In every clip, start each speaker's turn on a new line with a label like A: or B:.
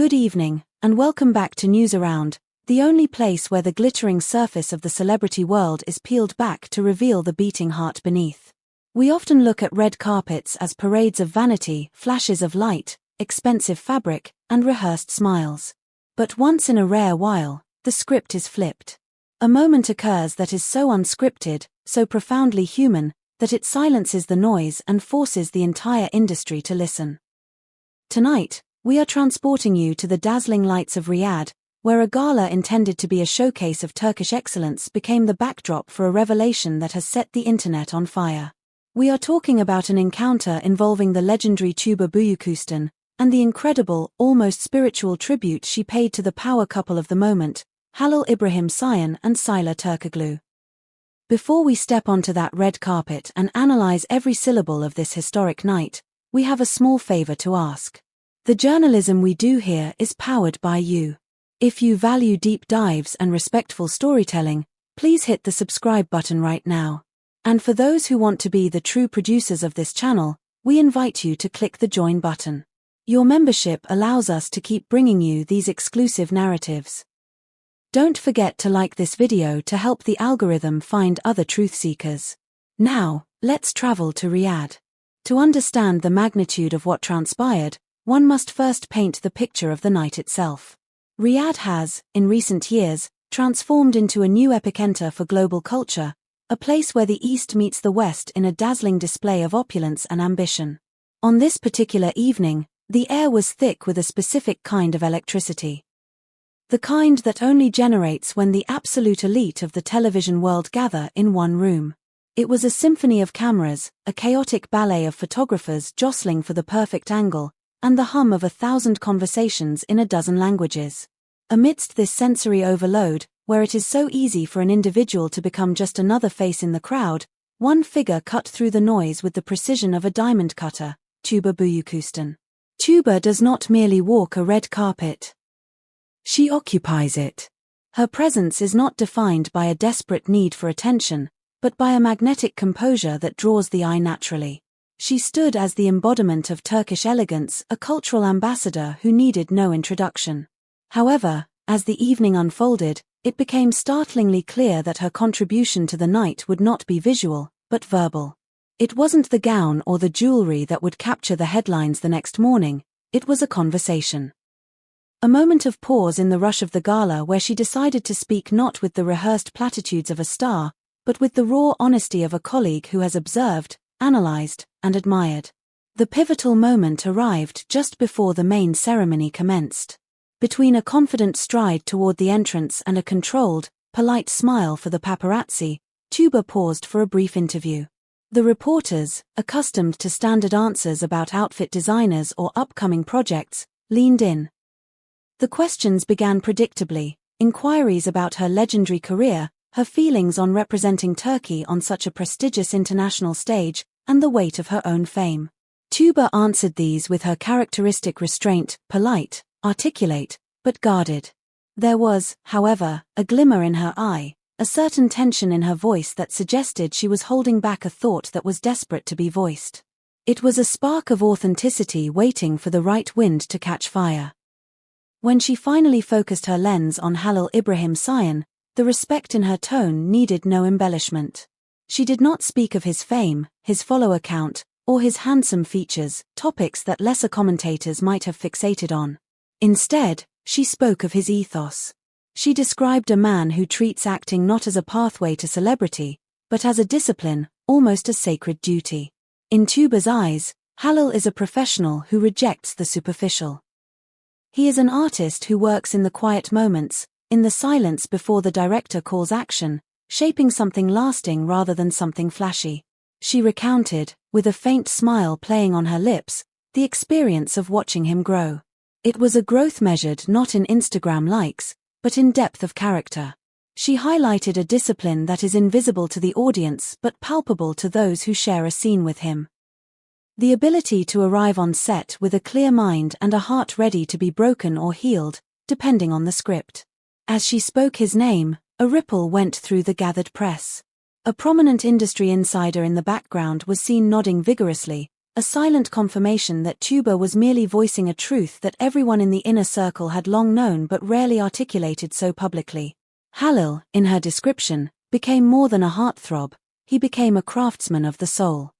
A: Good evening, and welcome back to News Around, the only place where the glittering surface of the celebrity world is peeled back to reveal the beating heart beneath. We often look at red carpets as parades of vanity, flashes of light, expensive fabric, and rehearsed smiles. But once in a rare while, the script is flipped. A moment occurs that is so unscripted, so profoundly human, that it silences the noise and forces the entire industry to listen. Tonight, we are transporting you to the dazzling lights of Riyadh, where a gala intended to be a showcase of Turkish excellence became the backdrop for a revelation that has set the internet on fire. We are talking about an encounter involving the legendary Tuba Büyüküstün and the incredible, almost spiritual tribute she paid to the power couple of the moment, Halil Ibrahim Sıla and Sıla Turkoglu. Before we step onto that red carpet and analyze every syllable of this historic night, we have a small favor to ask. The journalism we do here is powered by you. If you value deep dives and respectful storytelling, please hit the subscribe button right now. And for those who want to be the true producers of this channel, we invite you to click the join button. Your membership allows us to keep bringing you these exclusive narratives. Don't forget to like this video to help the algorithm find other truth seekers. Now, let's travel to Riyadh. To understand the magnitude of what transpired, one must first paint the picture of the night itself. Riyadh has, in recent years, transformed into a new epicenter for global culture, a place where the East meets the West in a dazzling display of opulence and ambition. On this particular evening, the air was thick with a specific kind of electricity. The kind that only generates when the absolute elite of the television world gather in one room. It was a symphony of cameras, a chaotic ballet of photographers jostling for the perfect angle, and the hum of 1,000 conversations in a dozen languages. Amidst this sensory overload, where it is so easy for an individual to become just another face in the crowd, one figure cut through the noise with the precision of a diamond cutter, Tuba Büyüküstün. Tuba does not merely walk a red carpet. She occupies it. Her presence is not defined by a desperate need for attention, but by a magnetic composure that draws the eye naturally. She stood as the embodiment of Turkish elegance, a cultural ambassador who needed no introduction. However, as the evening unfolded, it became startlingly clear that her contribution to the night would not be visual, but verbal. It wasn't the gown or the jewelry that would capture the headlines the next morning, it was a conversation. A moment of pause in the rush of the gala where she decided to speak not with the rehearsed platitudes of a star, but with the raw honesty of a colleague who has observed, analyzed, and admired. The pivotal moment arrived just before the main ceremony commenced. Between a confident stride toward the entrance and a controlled, polite smile for the paparazzi, Tuba paused for a brief interview. The reporters, accustomed to standard answers about outfit designers or upcoming projects, leaned in. The questions began predictably, inquiries about her legendary career, her feelings on representing Turkey on such a prestigious international stage, and the weight of her own fame. Tuba answered these with her characteristic restraint, polite, articulate, but guarded. There was, however, a glimmer in her eye, a certain tension in her voice that suggested she was holding back a thought that was desperate to be voiced. It was a spark of authenticity waiting for the right wind to catch fire. When she finally focused her lens on Halil Ibrahim Sıla, the respect in her tone needed no embellishment. She did not speak of his fame, his follower count, or his handsome features, topics that lesser commentators might have fixated on. Instead, she spoke of his ethos. She described a man who treats acting not as a pathway to celebrity, but as a discipline, almost a sacred duty. In Tuba's eyes, Halil is a professional who rejects the superficial. He is an artist who works in the quiet moments, in the silence before the director calls action, shaping something lasting rather than something flashy. She recounted, with a faint smile playing on her lips, the experience of watching him grow. It was a growth measured not in Instagram likes, but in depth of character. She highlighted a discipline that is invisible to the audience but palpable to those who share a scene with him. The ability to arrive on set with a clear mind and a heart ready to be broken or healed, depending on the script. As she spoke his name, a ripple went through the gathered press. A prominent industry insider in the background was seen nodding vigorously, A silent confirmation that Tuba was merely voicing a truth that everyone in the inner circle had long known but rarely articulated so publicly. Halil, in her description, became more than a heartthrob, he became a craftsman of the soul.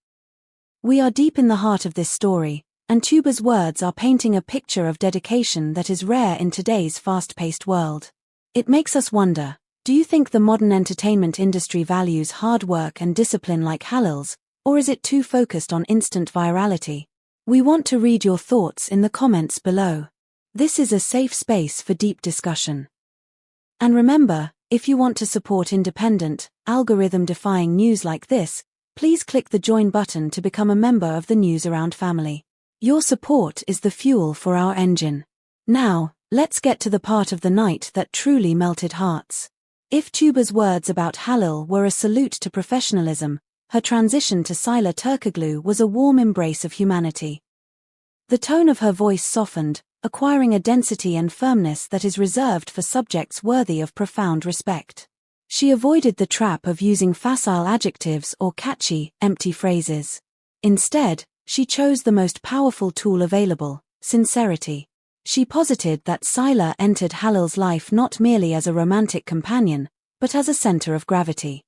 A: We are deep in the heart of this story, and Tuba's words are painting a picture of dedication that is rare in today's fast-paced world. It makes us wonder, do you think the modern entertainment industry values hard work and discipline like Halil's, or is it too focused on instant virality? We want to read your thoughts in the comments below. This is a safe space for deep discussion. And remember, if you want to support independent, algorithm-defying news like this, please click the join button to become a member of the News Around family. Your support is the fuel for our engine. Now, let's get to the part of the night that truly melted hearts. If Tuba's words about Halil were a salute to professionalism, her transition to Sıla Turkoglu was a warm embrace of humanity. The tone of her voice softened, acquiring a density and firmness that is reserved for subjects worthy of profound respect. She avoided the trap of using facile adjectives or catchy, empty phrases. Instead, she chose the most powerful tool available, sincerity. She posited that Sıla entered Halil's life not merely as a romantic companion, but as a center of gravity.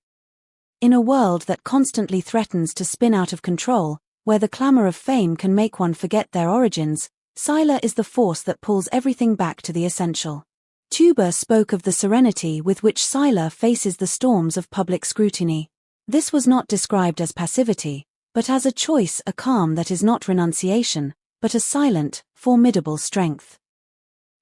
A: In a world that constantly threatens to spin out of control, where the clamor of fame can make one forget their origins, Sıla is the force that pulls everything back to the essential. Tuba spoke of the serenity with which Sıla faces the storms of public scrutiny. This was not described as passivity, but as a choice, a calm that is not renunciation, but a silent, formidable strength.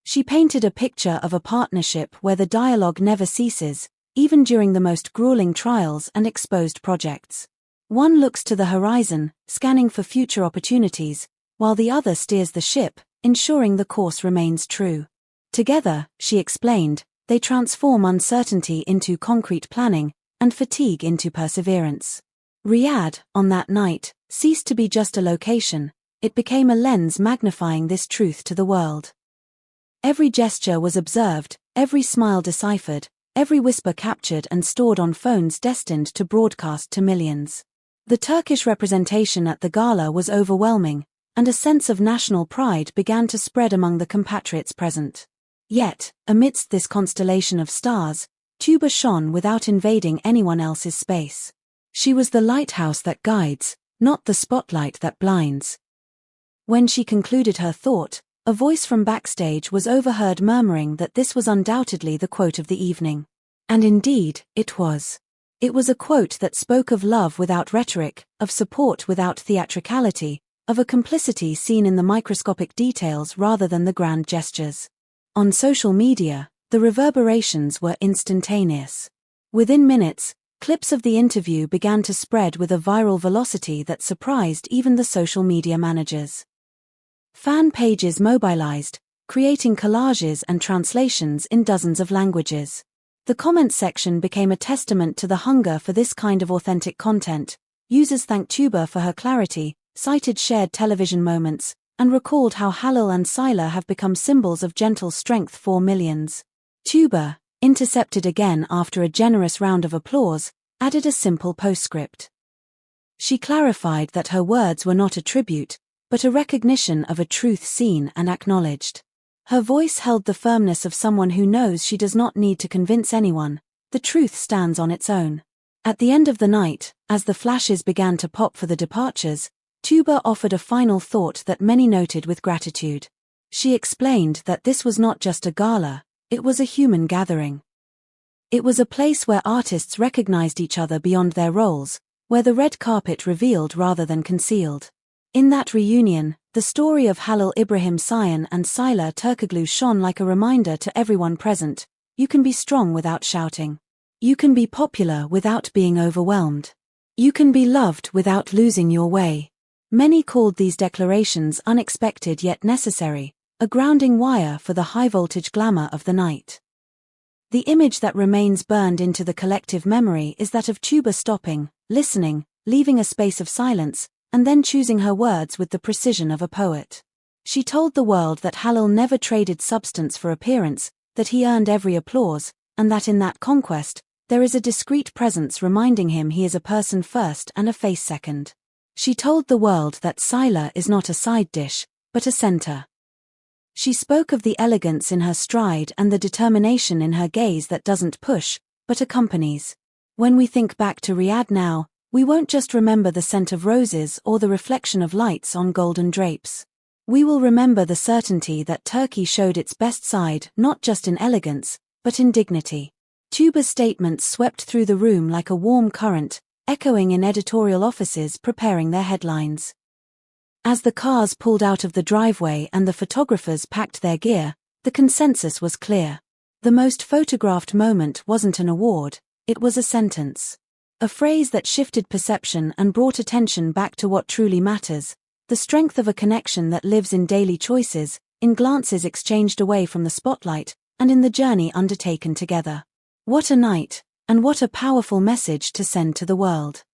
A: She painted a picture of a partnership where the dialogue never ceases, even during the most grueling trials and exposed projects. One looks to the horizon, scanning for future opportunities, while the other steers the ship, ensuring the course remains true. Together, she explained, they transform uncertainty into concrete planning, and fatigue into perseverance. Riyadh, on that night, ceased to be just a location, it became a lens magnifying this truth to the world. Every gesture was observed, every smile deciphered, every whisper captured and stored on phones destined to broadcast to millions. The Turkish representation at the gala was overwhelming, and a sense of national pride began to spread among the compatriots present. Yet, amidst this constellation of stars, Tuba shone without invading anyone else's space. She was the lighthouse that guides, not the spotlight that blinds. When she concluded her thought, a voice from backstage was overheard murmuring that this was undoubtedly the quote of the evening. And indeed, it was. It was a quote that spoke of love without rhetoric, of support without theatricality, of a complicity seen in the microscopic details rather than the grand gestures. On social media, the reverberations were instantaneous. Within minutes, clips of the interview began to spread with a viral velocity that surprised even the social media managers. Fan pages mobilized, creating collages and translations in dozens of languages. The comment section became a testament to the hunger for this kind of authentic content. Users thanked Tuba for her clarity, cited shared television moments, and recalled how Halil and Sıla have become symbols of gentle strength for millions. Tuba, intercepted again after a generous round of applause, added a simple postscript. She clarified that her words were not a tribute, but a recognition of a truth seen and acknowledged. Her voice held the firmness of someone who knows she does not need to convince anyone, the truth stands on its own. At the end of the night, as the flashes began to pop for the departures, Tuba offered a final thought that many noted with gratitude. She explained that this was not just a gala, it was a human gathering. It was a place where artists recognized each other beyond their roles, where the red carpet revealed rather than concealed. In that reunion, the story of Halil Ibrahim Sayan and Sıla Turkoglu shone like a reminder to everyone present: you can be strong without shouting. You can be popular without being overwhelmed. You can be loved without losing your way. Many called these declarations unexpected yet necessary, a grounding wire for the high-voltage glamour of the night. The image that remains burned into the collective memory is that of Tuba stopping, listening, leaving a space of silence, and then choosing her words with the precision of a poet. She told the world that Halil never traded substance for appearance, that he earned every applause, and that in that conquest, there is a discreet presence reminding him he is a person first and a face second. She told the world that Sıla is not a side dish, but a center. She spoke of the elegance in her stride and the determination in her gaze that doesn't push, but accompanies. When we think back to Riyadh now, we won't just remember the scent of roses or the reflection of lights on golden drapes. We will remember the certainty that Turkey showed its best side not just in elegance, but in dignity. Tuba's statements swept through the room like a warm current, echoing in editorial offices preparing their headlines. As the cars pulled out of the driveway and the photographers packed their gear, the consensus was clear. The most photographed moment wasn't an award, it was a sentence. A phrase that shifted perception and brought attention back to what truly matters, the strength of a connection that lives in daily choices, in glances exchanged away from the spotlight, and in the journey undertaken together. What a night, and what a powerful message to send to the world.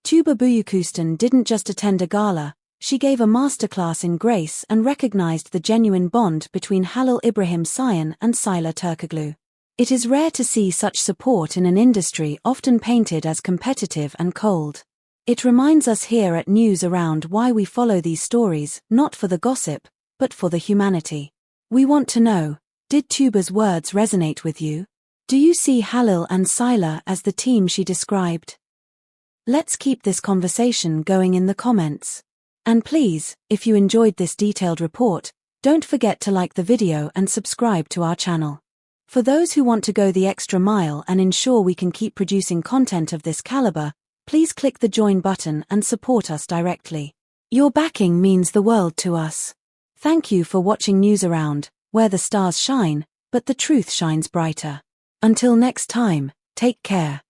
A: Tuba Büyüküstün didn't just attend a gala, she gave a masterclass in grace and recognized the genuine bond between Halil İbrahim Ceyhan and Sıla Türkoglu. It is rare to see such support in an industry often painted as competitive and cold. It reminds us here at News Around why we follow these stories, not for the gossip, but for the humanity. We want to know, did Tuba's words resonate with you? Do you see Halil and Sıla as the team she described? Let's keep this conversation going in the comments. And please, if you enjoyed this detailed report, don't forget to like the video and subscribe to our channel. For those who want to go the extra mile and ensure we can keep producing content of this caliber, please click the join button and support us directly. Your backing means the world to us. Thank you for watching News Around, where the stars shine, but the truth shines brighter. Until next time, take care.